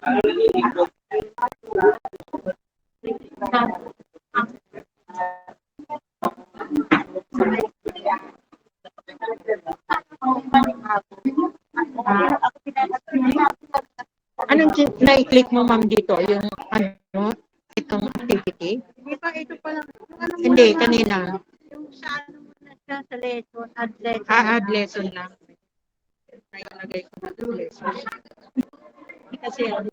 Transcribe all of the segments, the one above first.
Anong na-click mo, ma'am, dito? Yung ano, itong activity? Di ba ito pa lang? Hindi, kanina. Yung sa ano mo na siya, sa lesson, add lesson. Add lesson lang. Nailagay ko na add lesson. Kasi ano,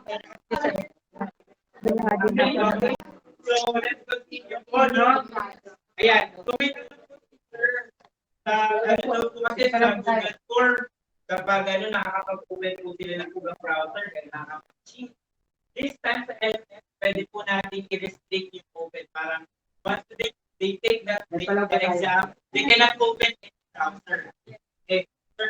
So, let's continue po, no? Ayan. So, ano po kasi sa Google Form, kapag nakakapag-comment po sila ng Google Browser, kailangan mag-cheat. This time sa LMS, pwede po natin i-restrict yung open. Parang once they take that exam, they cannot open any browser. Okay, sir,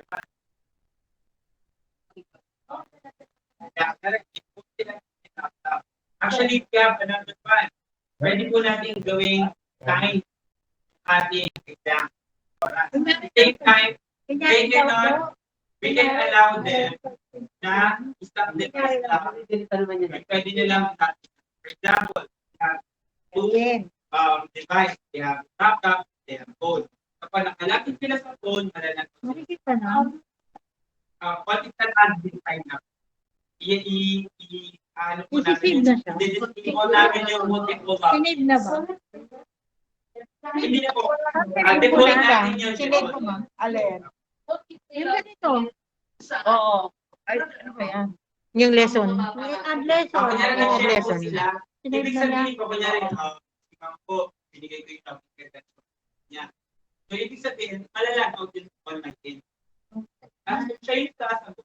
actually, we have another one. Pwede po natin gawing time ating exam. At the same time, we can allow them na stop the exam. Pwede nilang, for example, they have two device. They have laptop, they have phone. Kapag nakalapit sila sa phone, Makikita na. what is that undefined na? Ano po Isisave na siya. i-disable po namin yung multiple Sinave na ba? Hindi na po. Deploy natin yung Sinave mo, ma'am? Alin? Yung ganito. Oo. Ay, ano ba yan? Yung lesson. Add lesson. Kunyari Yung nag-share lesson. po sila. Ibig sabihin po, kunyari, si ma'am po, binigay ko yung topic niya. So, ibig sabihin, malalagot yung online. Siya yung sasagot.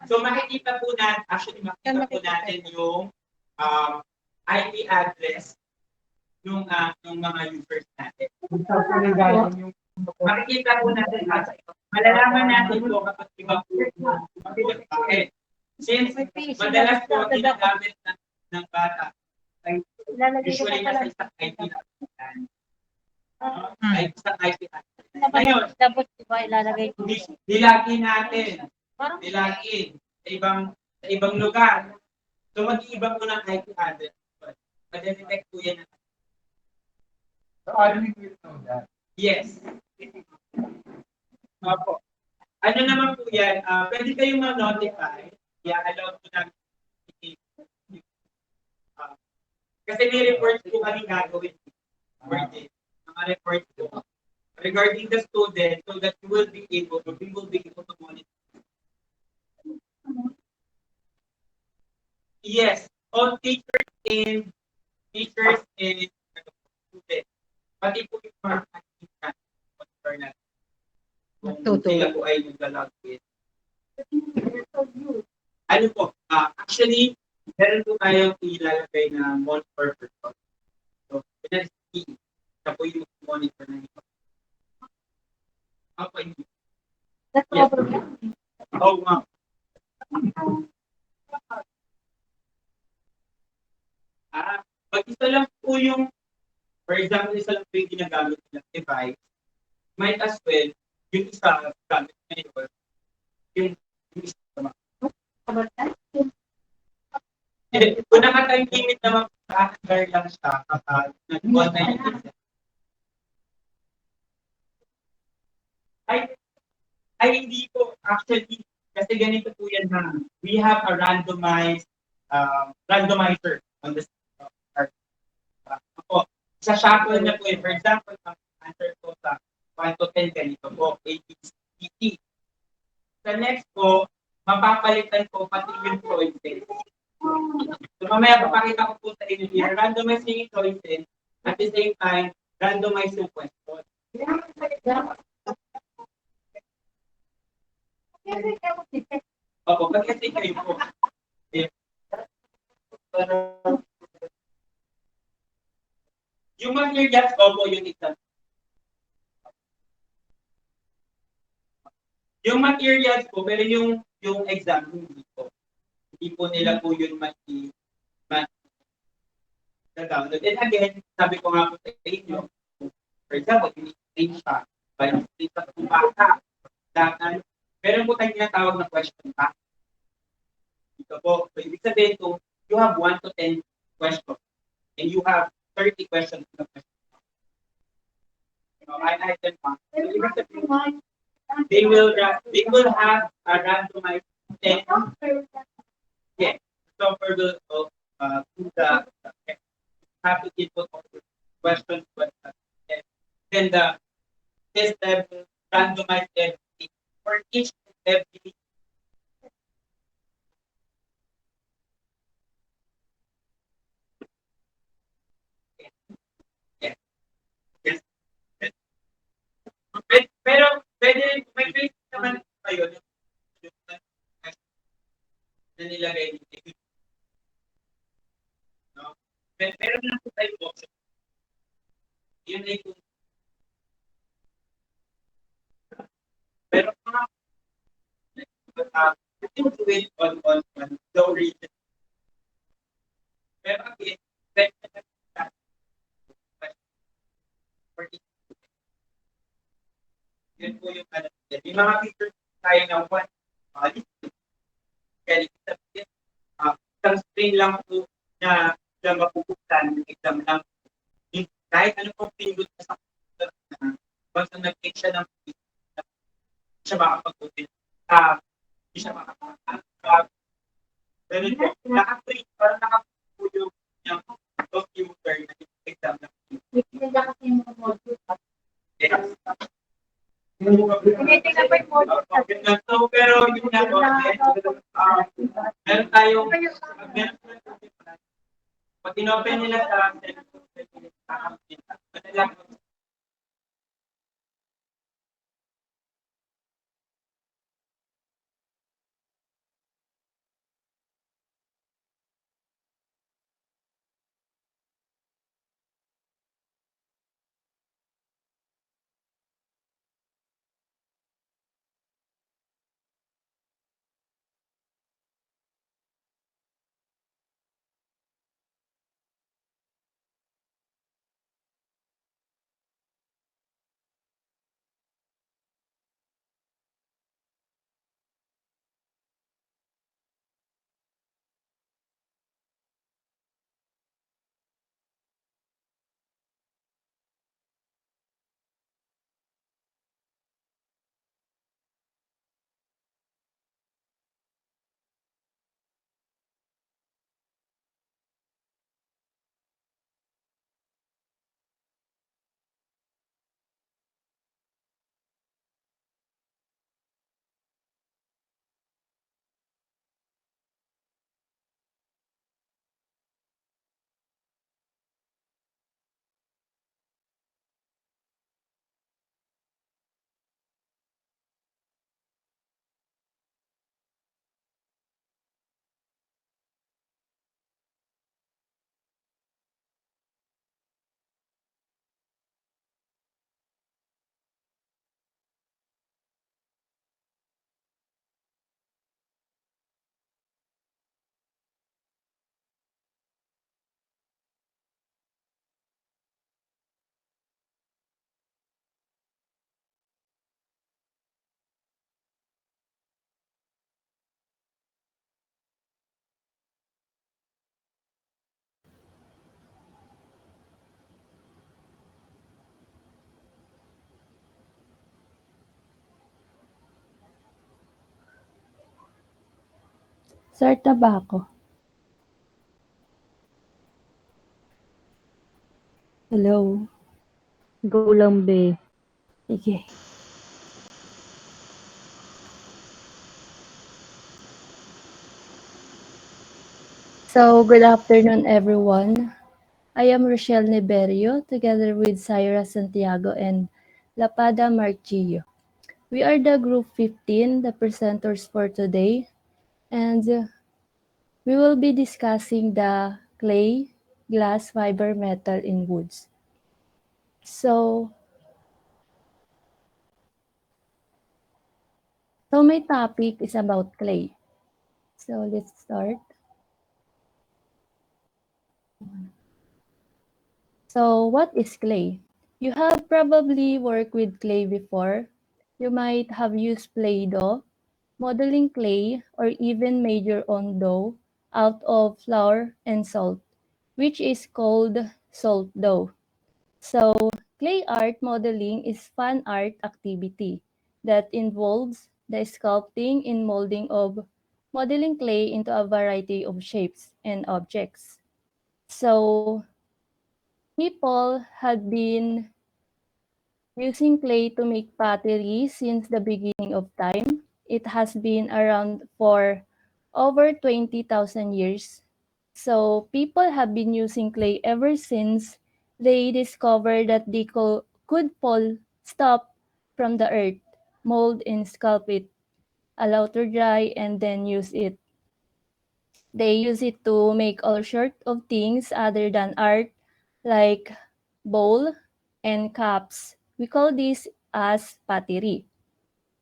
So, makikita po natin, actually, makikita po natin yung IP address ng mga users natin. Makikita po natin, malalaman natin po kapag iba po. Okay. Since madalas po ginagamit ng bata, usually nasa isang IP address. Isang IP address. Ngayon, Tapos diba ilalagay ko. nilagay natin. Nilagay sa ibang lugar. So, mag-iiba po ng IP address. Madedetect po yan. So, how do we know that? Yes. Opo. Ano naman po yan, pwede kayong ma-notify. Allow po namin. Kasi may reports po kami gagawin. Mga reports po. Regarding the student, so that we will be able to monitor. Yes, all teachers and students. Pati po yung mga monitor natin. Kung sila po ay naglalagin. Ano po, actually, meron po tayong ilalagay na monitor person. So, pinag siya po yung monitor na ito. Apa ini? Yes. Oh, ma'am. Pag isa lang po yung, for example, isa lang po yung ginagamit ng device, might as well, yung isa gamit ngayon, yung isa naman. Kung naka-time limit naman, nakakagard lang siya kapag nag-online exam. Ay, hindi po. Actually, kasi ganito po yan na we have a randomizer on the start. Sa shuffle na po yun. For example, ang answer ko sa 1 to 10 ganito po, A, B, C, D, E. Sa next po, mapapalitan ko pati yung choices. So mamaya papakita ko po sa inyo here, randomize yung choices, at the same time, randomize yung question. Opo, pag-kasi kayo po. Yung materials, opo, yung exam. Yung materials po, pero yung exam, hindi po. Hindi po nila po yun download. And again, sabi ko nga po sa inyo, for example, ini-train siya, balik sa kung bata, meron po tayong tinatawag na question bank. So, so ibig sabihin kung you have 1 to 10 questions and you have 30 questions in the question, I item 1. So ibig sabihin, they will have a randomized 10. Yeah. So for the to the have to input of the question, and then the test level randomized everything for each and every. Yes, yes, yes. Pero pwede may basic naman kayo yung na nilagay dito. No? Meron lang po tayo option. Yun ay kung pero mga you can do it on low region. Pero again, for each, yun po yung ano. Yung mga pictures tayo ng one, kaya sabihin, isang screen lang po na mapupuktan ng exam lang. Kahit ano pong pindot sa computer na once na nag-click siya ng hindi siya makapag-open. Hindi siya makapag-open. Pero naka-print, parang naka-print yung computer na exam lang. Yes. Tinitingnan pa yung module. So, pero yun na po, meron tayong, pag in-open nila sa Start na ba ako? Hello? Go lang, be. Sige. So, good afternoon, everyone. I am Rochelle Neberio, together with Syra Santiago and Lapada Marchillo. We are the Group 15, the presenters for today, and we will be discussing the clay, glass, fiber, metal in woods. So my topic is about clay. So let's start. So what is clay? You have probably worked with clay before. You might have used Play-Doh, modeling clay, or even made your own dough out of flour and salt, which is called salt dough. So, clay art modeling is fun art activity that involves the sculpting and molding of modeling clay into a variety of shapes and objects. So, people had been using clay to make pottery since the beginning of time. It has been around for over 20,000 years. So people have been using clay ever since they discovered that they could pull stuff from the earth, mold and sculpt it, allow to dry, and then use it. They use it to make all sorts of things other than art, like bowl and cups. We call this as pottery.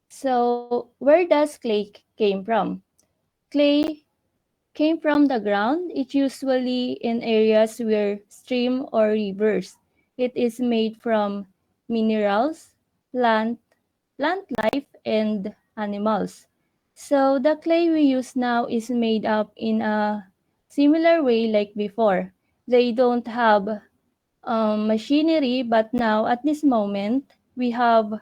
So, where does clay came from? Clay came from the ground. It's usually in areas where stream or rivers. It is made from minerals, plant, plant life, and animals. So the clay we use now is made up in a similar way like before. They don't have machinery, but now at this moment we have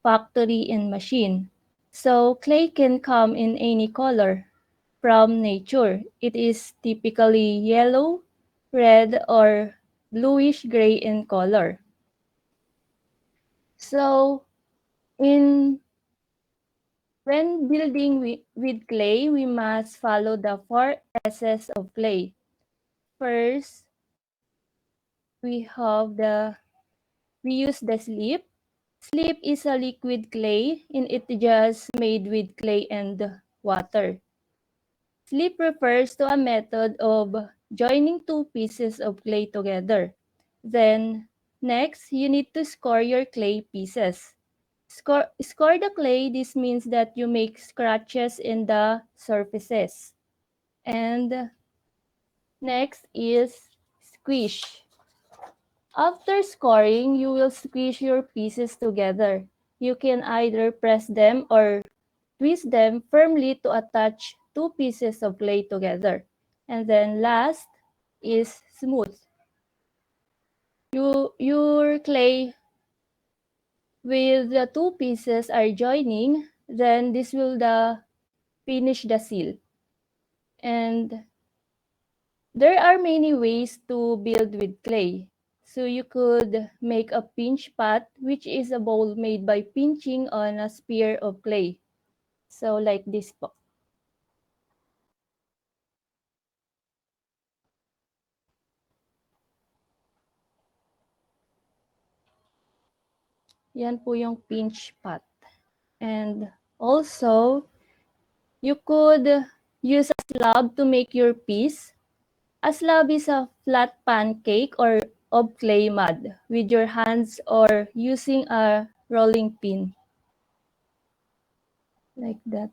factory and machine. So clay can come in any color from nature. It is typically yellow, red, or bluish gray in color. So in when building with clay, we must follow the 4 S's of clay. First, we have we use the slip. Slip is a liquid clay and it just made with clay and water. Slip refers to a method of joining 2 pieces of clay together. Then, next, you need to score your clay pieces. Score the clay. This means that you make scratches in the surfaces. And next is squish. After scoring, you will squish your pieces together. You can either press them or twist them firmly to attach 2 pieces of clay together. And then last is smooth. Your clay with the 2 pieces are joining, then this will finish the seal. And there are many ways to build with clay. So you could make a pinch pot, which is a bowl made by pinching on a spear of clay. So like this po. Yan po yung pinch pot. And also, you could use a slab to make your piece. A slab is a flat pancake or of clay mud with your hands or using a rolling pin. Like that.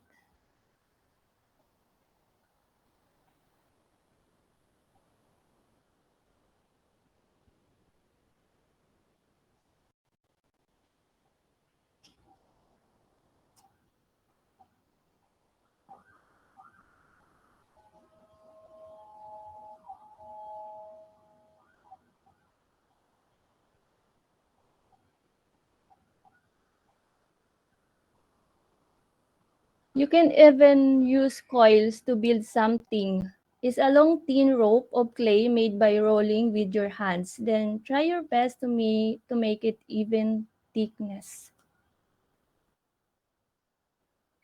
You can even use coils to build something. It's a long thin rope of clay made by rolling with your hands. Then try your best to make it even thickness.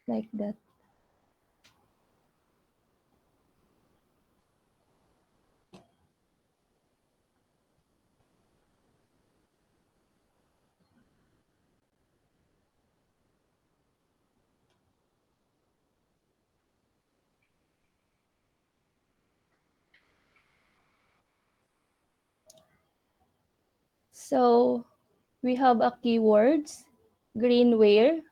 Like that. So we have a keywords, greenware,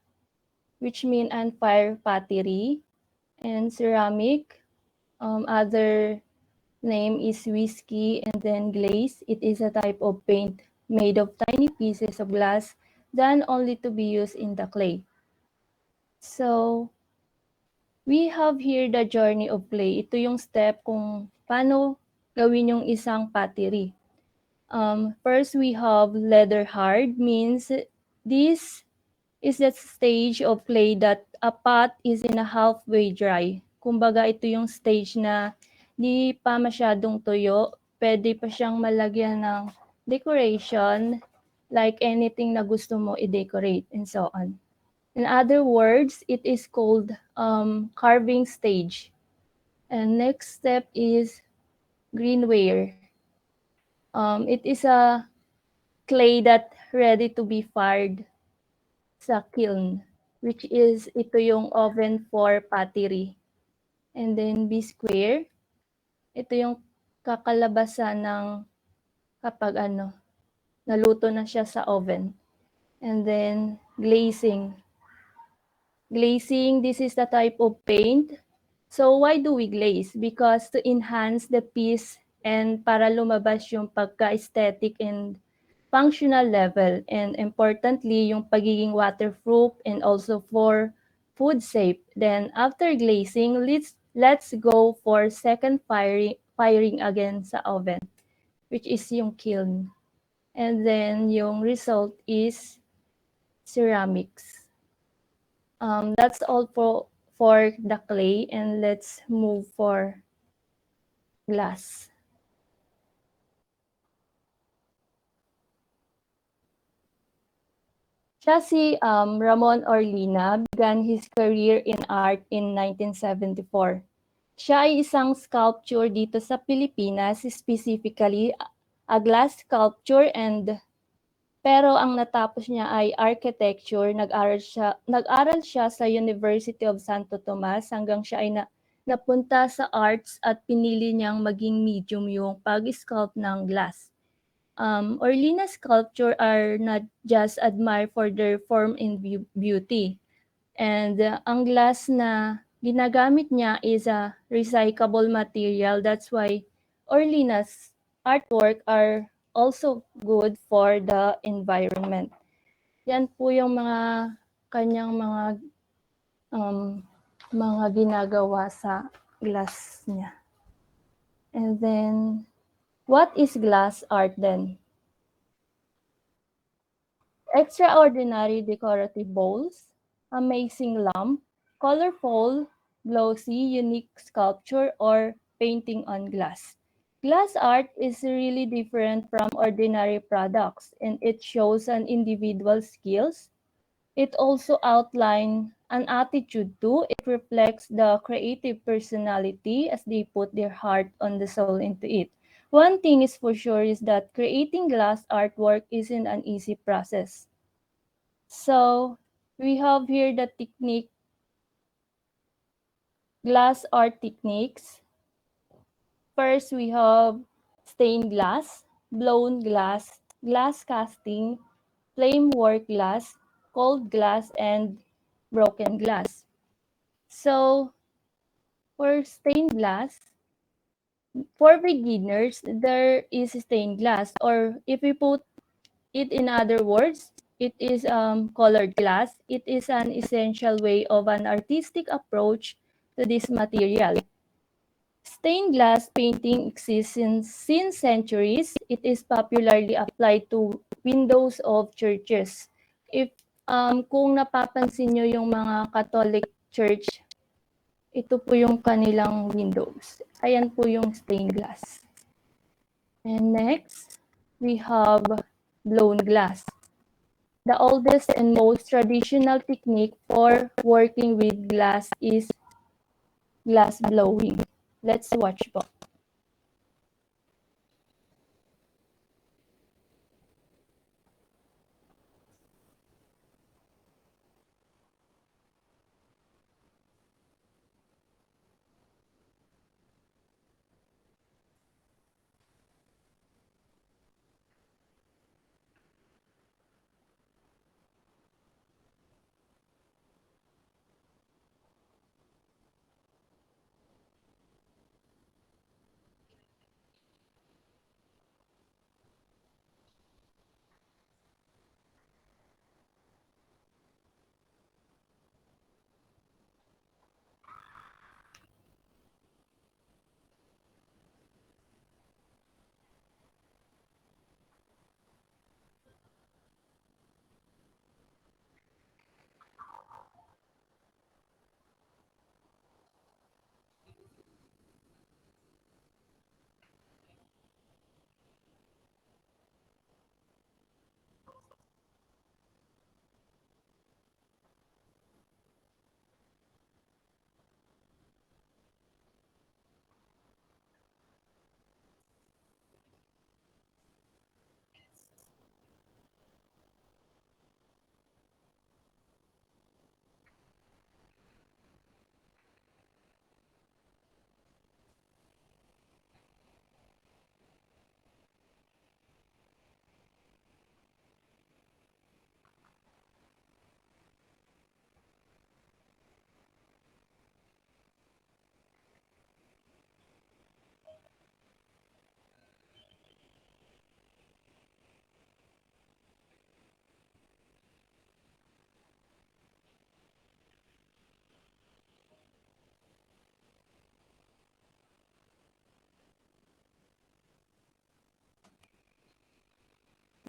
which mean unfire pottery, and ceramic. Other name is whiskey, and then glaze. It is a type of paint made of tiny pieces of glass done only to be used in the clay. So We have here the journey of clay. Ito yung step kung paano gawin yung isang pottery. First, we have leather hard, means this is the stage of clay that a pot is in a halfway dry. Kumbaga, ito yung stage na di pa masyadong tuyo, pwede pa siyang malagyan ng decoration, like anything na gusto mo i-decorate and so on. In other words, it is called carving stage. And next step is greenware. It is a clay that ready to be fired sa kiln, which is ito yung oven for pottery. And then B square, ito yung kakalabasan ng kapag naluto na siya sa oven. And then glazing. Glazing, this is the type of paint. So why do we glaze? Because to enhance the piece and para lumabas yung pagka-aesthetic and functional level, and importantly, yung pagiging waterproof and also for food safe. Then after glazing, let's go for second firing again sa oven, which is yung kiln. And then yung result is ceramics. That's all for the clay, and let's move for glass. Siya si Ramon Orlina began his career in art in 1974. Siya ay isang sculptor dito sa Pilipinas, specifically a glass sculpture, pero ang natapos niya ay architecture. Nag-aral siya sa University of Santo Tomas hanggang siya ay napunta sa arts at pinili niyang maging medium yung pag-sculpt ng glass. Orlina sculpture are not just admired for their form and beauty. And ang glass na ginagamit niya is a recyclable material. That's why Orlina's artwork are also good for the environment. Yan po yung kanyang mga ginagawa sa glass niya. And then, what is glass art then? Extraordinary decorative bowls, amazing lamp, colorful, glossy, unique sculpture, or painting on glass. Glass art is really different from ordinary products, and it shows an individual's skills. It also outlines an attitude too. It reflects the creative personality as they put their heart and the soul into it. One thing is for sure is that creating glass artwork isn't an easy process. So we have here the glass art techniques. First, we have stained glass, blown glass, glass casting, flame work glass, cold glass, and broken glass. So for stained glass, for beginners, there is stained glass, or if we put it in other words, it is colored glass. It is an essential way of an artistic approach to this material. Stained glass painting exists since centuries. It is popularly applied to windows of churches. If kung napapansin nyo yung mga Catholic church, ito po yung kanilang windows. Ayan po yung stained glass. And next, we have blown glass. The oldest and most traditional technique for working with glass is glass blowing. Let's watch po.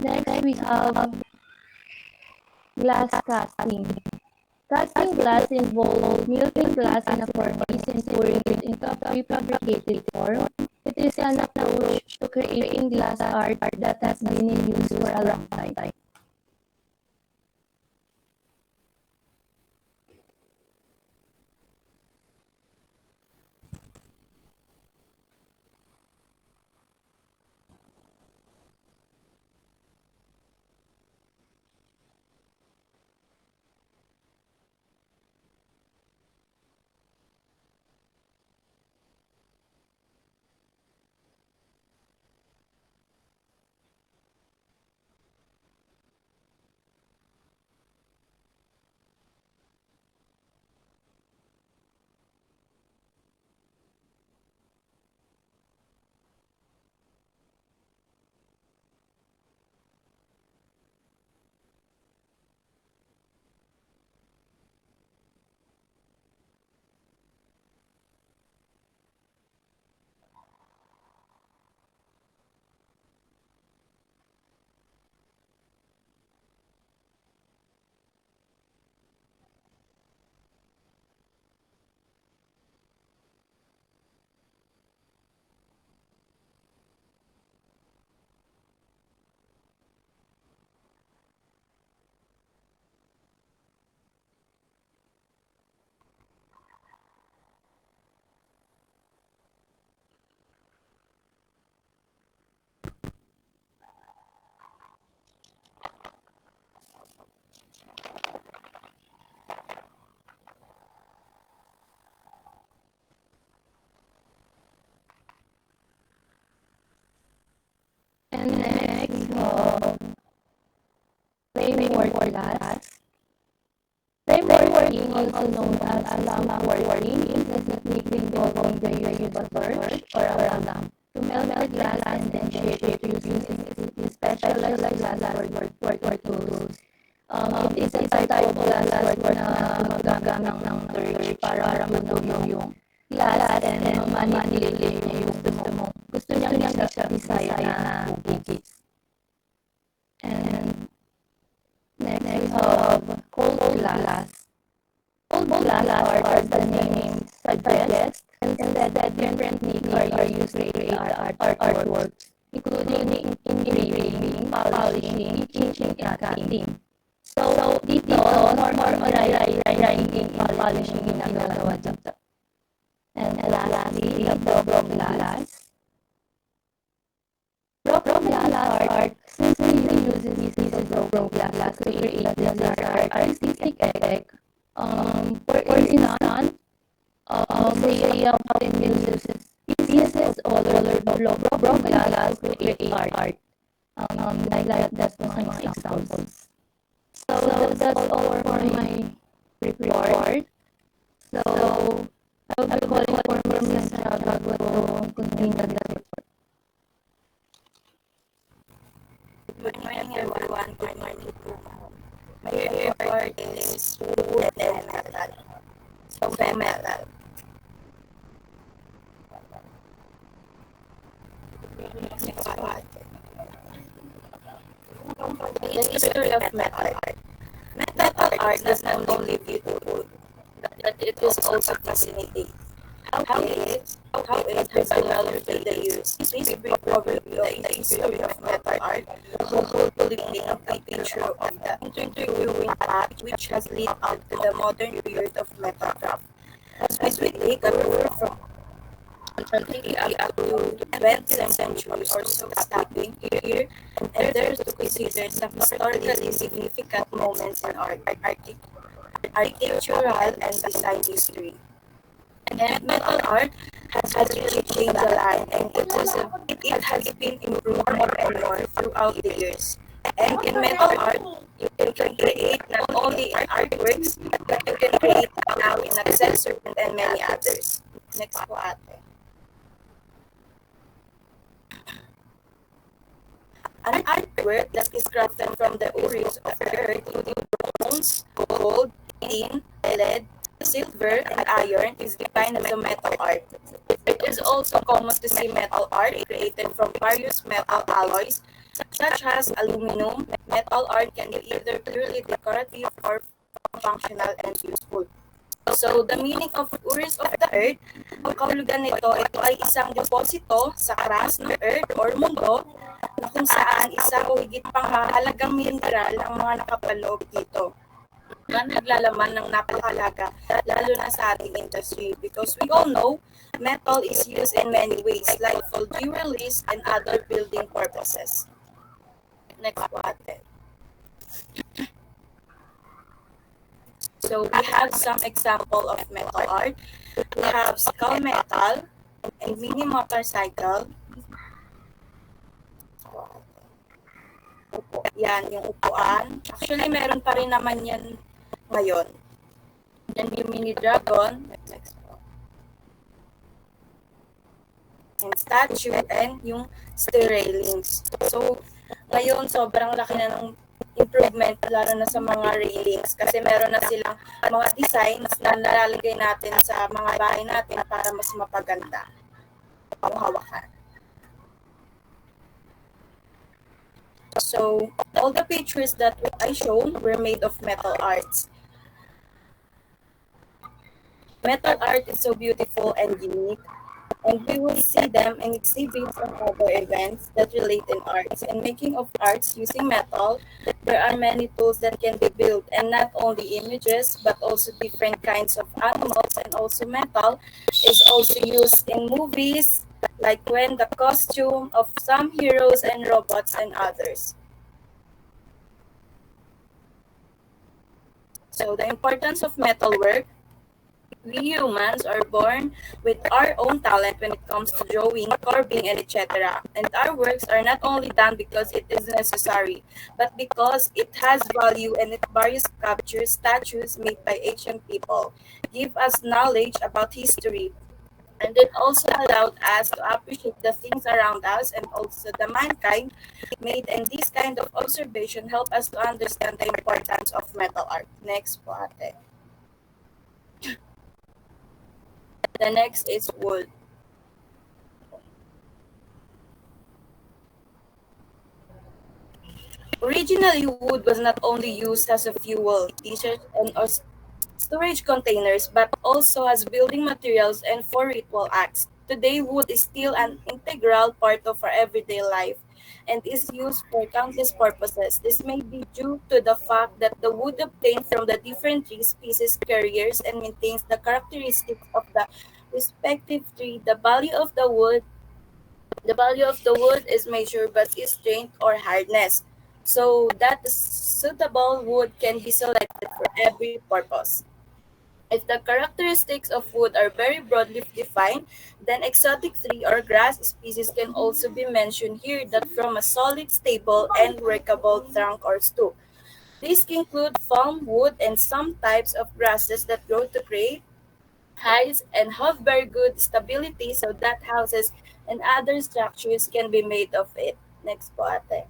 Next, we have glass casting. Casting glass involves melting glass in a furnace and pouring it into a prefabricated form. It is an approach to creating glass art that has been in use for a long time. And next, we have framework glass. Frameworking, also known as lamp working, is the technique involving the use of a torch or a lamp to melt the glass and then shape it using specialized glass tools. It is a type of glass na gumagamit ng torch para matunaw yung glass and manipulate niya yung gusto niyang design na digits. And next, we have cold glass. Cold glass art, as the name suggests, instead that different techniques are used to create artworks, including engraving, polishing, etching, and cutting. So, dito, more on writing and polishing yung ginagawa dito. And lastly, we have broken glass. Broken glass art simply uses pieces of broken glass to create this artistic effect. For instance, say often uses pieces or broken glass to create art. That's one examples. So that's all for my report. So I will be calling for Ms. Santiago to continue the report. Good morning, everyone. Good morning to my report is wood and metal. So, metal. Next one. The history of metal art. Metal art is not only beautiful, but it is also fascinating. How it has developed through the years. This brief overview of the history of metal art will hopefully paint a complete picture of the interviewing path which has led up to the modern period of metal craft. As we take a tour from completely up to the 20th century or so, stopping here and there to consider some historically significant moments in art, architectural and design history. And metal art has really changed a lot, and it has been improved more and more throughout the years. And in metal art, you can create not only artworks, but you can create now in accessories and many others. Next po ate. An artwork that is crafted from the origins of earth, including bronze, gold, tin, lead, silver, and iron, is defined as a metal art. It is also common to see metal art created from various metal alloys, such such as aluminum, metal art can be either purely decorative or functional and useful. So, the meaning of ures of the earth, ang kahulugan nito, ito ay isang deposito sa crust ng earth or mundo na kung saan isa o higit pang mahalagang mineral ang mga nakapaloob dito na naglalaman ng napakalaga lalo na sa ating industry because we all know metal is used in many ways like for jewelries and other building purposes. Next po ate. So we have some example of metal art. We have skull metal and mini motorcycle. Yan, yung upuan. Actually, meron pa rin naman yan ngayon. Yan yung mini dragon. Next po. And statue and yung stair railings. So, ngayon sobrang laki na ng improvement lalo na sa mga railings kasi meron na silang mga designs na nalalagay natin sa mga bahay natin para mas mapaganda ang hawakan. So, all the pictures that I shown were made of metal arts. Metal art is so beautiful and unique, and we will see them in exhibits and other events that relate in arts. And making of arts using metal, there are many tools that can be built, and not only images, but also different kinds of animals, and also metal is also used in movies, like when the costume of some heroes and robots and others. So the importance of metalwork. We humans are born with our own talent when it comes to drawing, carving, and etc. And our works are not only done because it is necessary, but because it has value and it various sculptures, statues made by ancient people, give us knowledge about history. And it also allowed us to appreciate the things around us and also the mankind made. And this kind of observation help us to understand the importance of metal art. Next po ate. The next is wood. Originally, wood was not only used as a fuel, t-shirts, and or storage containers, but also as building materials and for ritual acts. Today, wood is still an integral part of our everyday life and is used for countless purposes. This may be due to the fact that the wood obtained from the different tree species carriers and maintains the characteristics of the respective tree. The value of the wood is measured by its strength or hardness, so that the suitable wood can be selected for every purpose. If the characteristics of wood are very broadly defined, then exotic tree or grass species can also be mentioned here that from a solid, stable, and workable trunk or stoop. These include palm wood and some types of grasses that grow to create heights and have very good stability so that houses and other structures can be made of it. Next po ate.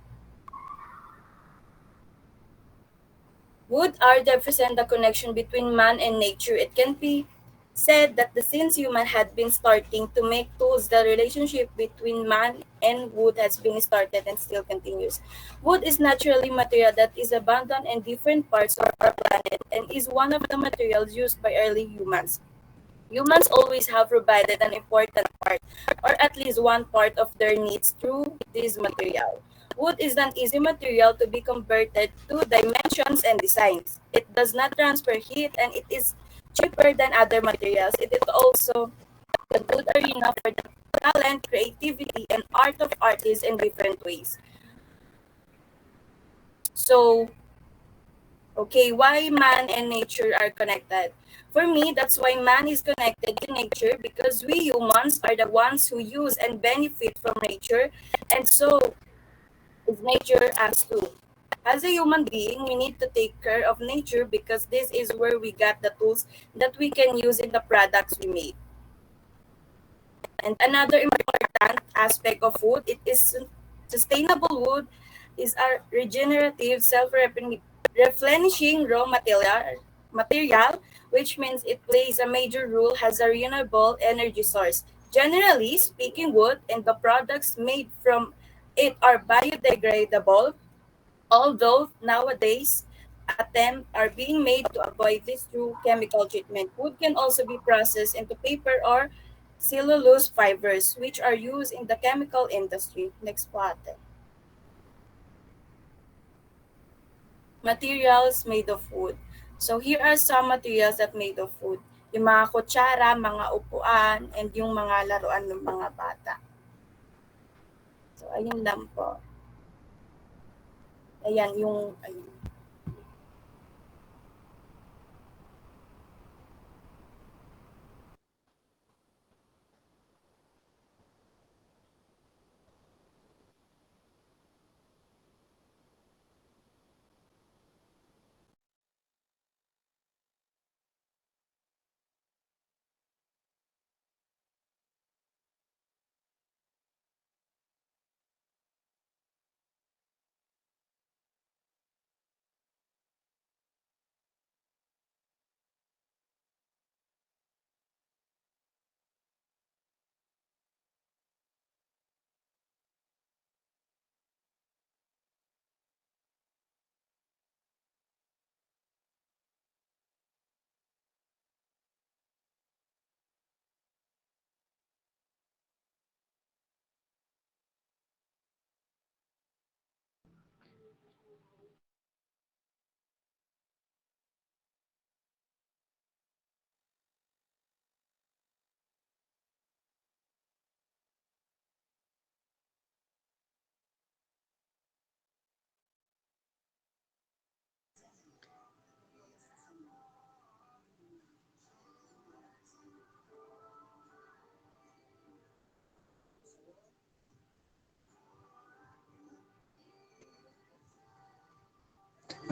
Wood art represent the connection between man and nature. It can be said that since human had been starting to make tools, the relationship between man and wood has been started and still continues. Wood is naturally material that is abundant in different parts of our planet and is one of the materials used by early humans. Humans always have provided an important part, or at least one part of their needs through this material. Wood is an easy material to be converted to dimensions and designs. It does not transfer heat and it is cheaper than other materials. It is also a good arena for the talent, creativity, and art of artists in different ways. So, okay, why man and nature are connected? For me, that's why man is connected to nature because we humans are the ones who use and benefit from nature, and so is nature as too. As a human being, we need to take care of nature because this is where we got the tools that we can use in the products we make. And another important aspect of wood, it is sustainable wood is a regenerative, self-replenishing raw material, which means it plays a major role as a renewable energy source. Generally speaking, wood and the products made from 8 are biodegradable, although nowadays attempts are being made to avoid this through chemical treatment. Wood can also be processed into paper or cellulose fibers, which are used in the chemical industry. Next po ate. Materials made of wood. So here are some materials that made of wood. Yung mga kutsara, mga upuan, and yung mga laruan ng mga bata. So ayun lang po. Ayan yung ayun.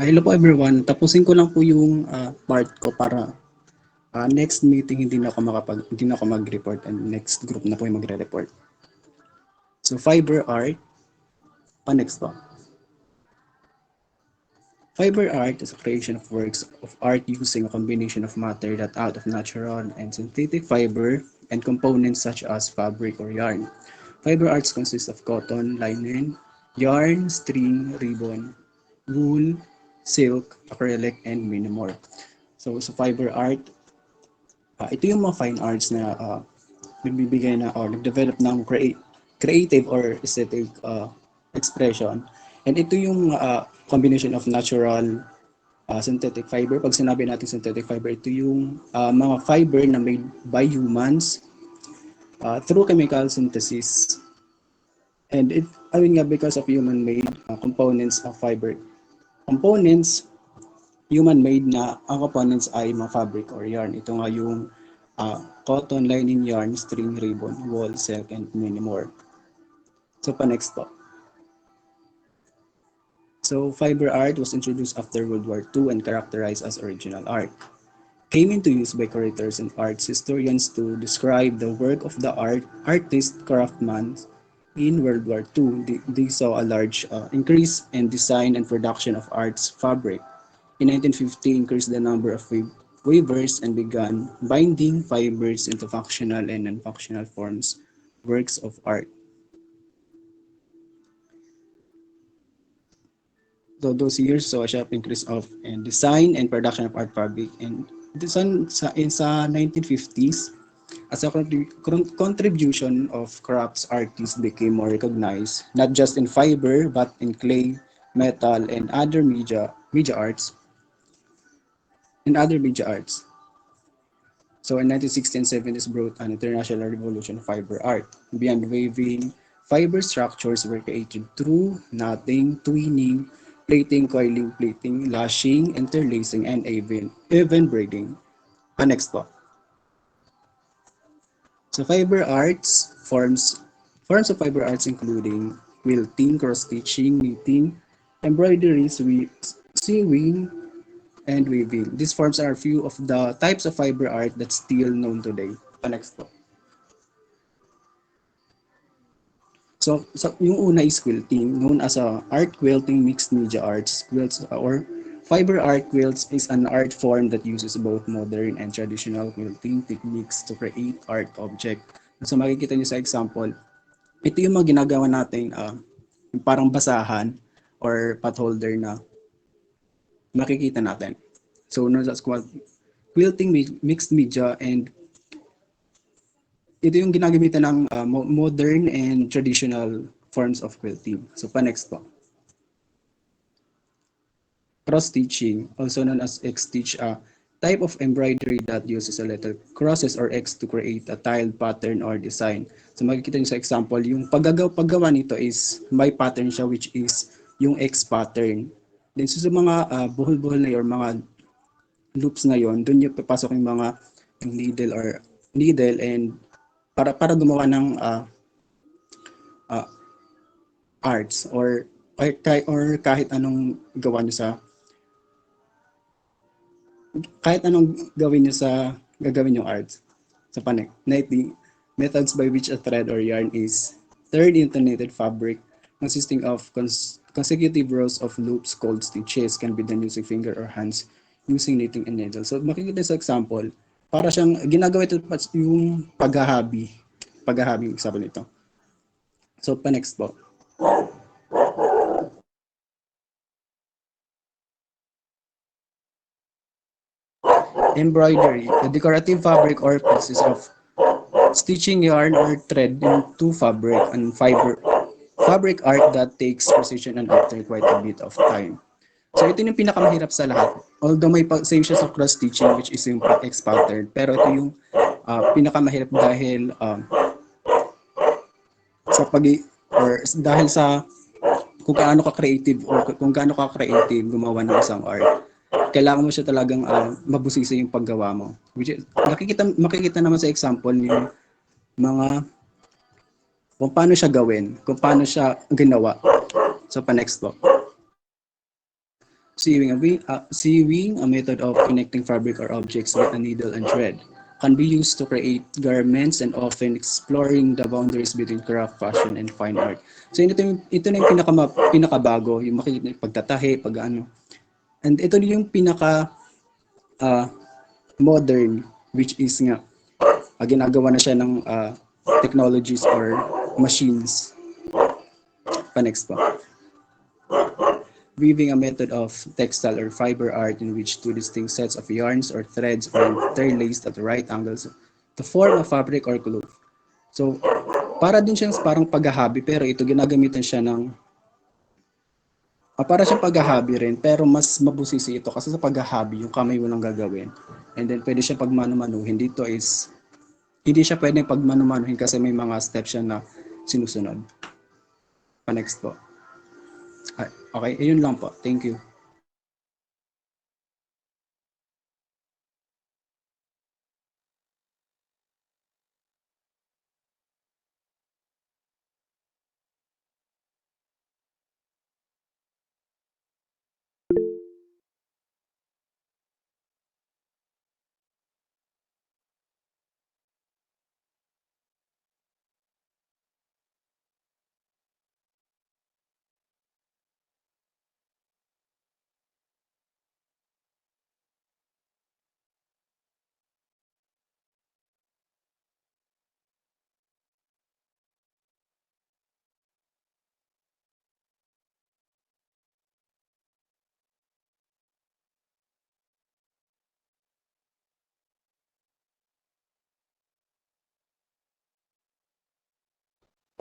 Hello po everyone. Tapusin ko lang po yung part ko para next meeting hindi na ako mag-report and next group na po yung magre-report. So fiber art, next po. Fiber art is a creation of works of art using a combination of matter that out of natural and synthetic fiber and components such as fabric or yarn. Fiber arts consist of cotton, linen, yarn, string, ribbon, wool, silk, acrylic, and many more. So sa fiber art, ito yung mga fine arts na nagbibigay na or nag-develop ng creative or aesthetic expression. And ito yung combination of natural synthetic fiber. Pag sinabi natin synthetic fiber, ito yung mga fiber na made by humans through chemical synthesis. And I mean nga, because of human-made components of fiber. Components, human-made na ang components ay mga fabric or yarn. Ito nga yung cotton, linen, yarn, string, ribbon, wool, silk, and many more. So next po. So fiber art was introduced after World War II and characterized as original art. Came into use by curators and arts historians to describe the work of the artist craftsmen in World War II. They saw a large increase in design and production of arts fabric. In 1950, increased the number of weavers and began binding fibers into functional and non-functional forms, works of art. So those years saw a sharp increase of in design and production of art fabric. And this one sa 1950s, as a contribution of crafts artists became more recognized, not just in fiber but in clay, metal, and other media arts. In other media arts. So in 1960 and 70s brought an international revolution of fiber art. Beyond weaving, fiber structures were created through knotting, twinning, plating, lashing, interlacing, and even braiding. Next po. So fiber arts forms of fiber arts including quilting, cross-stitching, knitting, embroidery, sewing, and weaving. These forms are a few of the types of fiber art that's still known today. Next po. So yung una is quilting, known as a art quilting mixed media arts. Quilts or fiber art quilts is an art form that uses both modern and traditional quilting techniques to create art object. So makikita niyo sa example, ito yung mga ginagawa natin yung parang basahan or potholder na makikita natin. So, known as quilting mixed media, and ito yung ginagamitan ng modern and traditional forms of quilting. So, pa-next po. Cross-stitching, also known as X-stitch, a type of embroidery that uses a letter crosses or X to create a tiled pattern or design. So makikita niyo sa example, yung paggawa nito is may pattern siya, which is yung X pattern. Then so sa mga buhol-buhol na yun, mga loops na yon, doon yung papasok yung mga yung needle and para gumawa ng uh, arts or kahit anong gawa niyo sa kahit anong gawin niyo sa gagawin yung arts sa panek. Knitting methods by which a thread or yarn is turned into knitted fabric consisting of consecutive rows of loops called stitches can be done using finger or hands using knitting and needle. So makikita sa example, para siyang ginagawa ito yung paghahabi. Paghahabi yung example nito. So pa next po. Embroidery, a decorative fabric or pieces of stitching yarn or thread into fabric art that takes precision and after quite a bit of time. So ito yung pinakamahirap sa lahat. Although may same siya sa cross stitching, which is yung X pattern, pero ito yung pinakamahirap dahil sa dahil sa kung gaano ka creative or kung gaano ka creative gumawa ng isang art. Kailangan mo siya talagang mabusisi yung paggawa mo. Which is, makikita naman sa example yung mga kung paano siya gawin, kung paano siya ginawa. So pa next po. Sewing, a method of connecting fabric or objects with a needle and thread, can be used to create garments and often exploring the boundaries between craft, fashion, and fine art. So ito na yung pinakabago, yung makikita yung pagtatahi, pag-ano. And ito yung pinaka modern, which is nga ginagawa na siya ng technologies or machines. Pa next po. Weaving, a method of textile or fiber art in which two distinct sets of yarns or threads are interlaced at the right angles to form a fabric or cloth. So, para din siyang parang paghahabi, pero ito ginagamitan siya ng para siyang paghahabi rin, pero mas mabusisi ito kasi sa paghahabi, yung kamay mo lang gagawin. And then, pwede siya pagmanu-manuhin. Dito is, hindi siya pwedeng pagmanu-manuhin kasi may mga steps siya na sinusunod. Pa next po. Okay, ayun lang po. Thank you.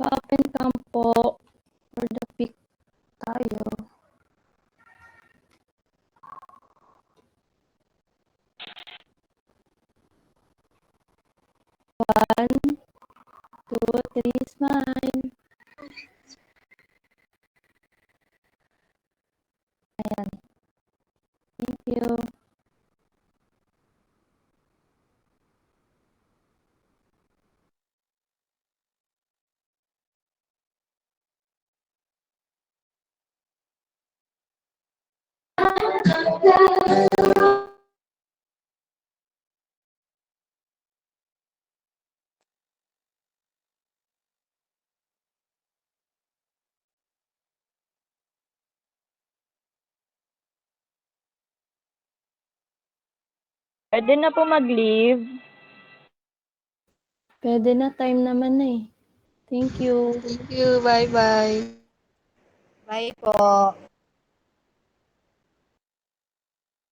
Pa-open cam po for the pic tayo. One, two, three, smile. Ayan. Thank you. Pwede na po mag-leave. Pwede na, time naman na eh. Thank you. Thank you. Bye-bye. Bye po.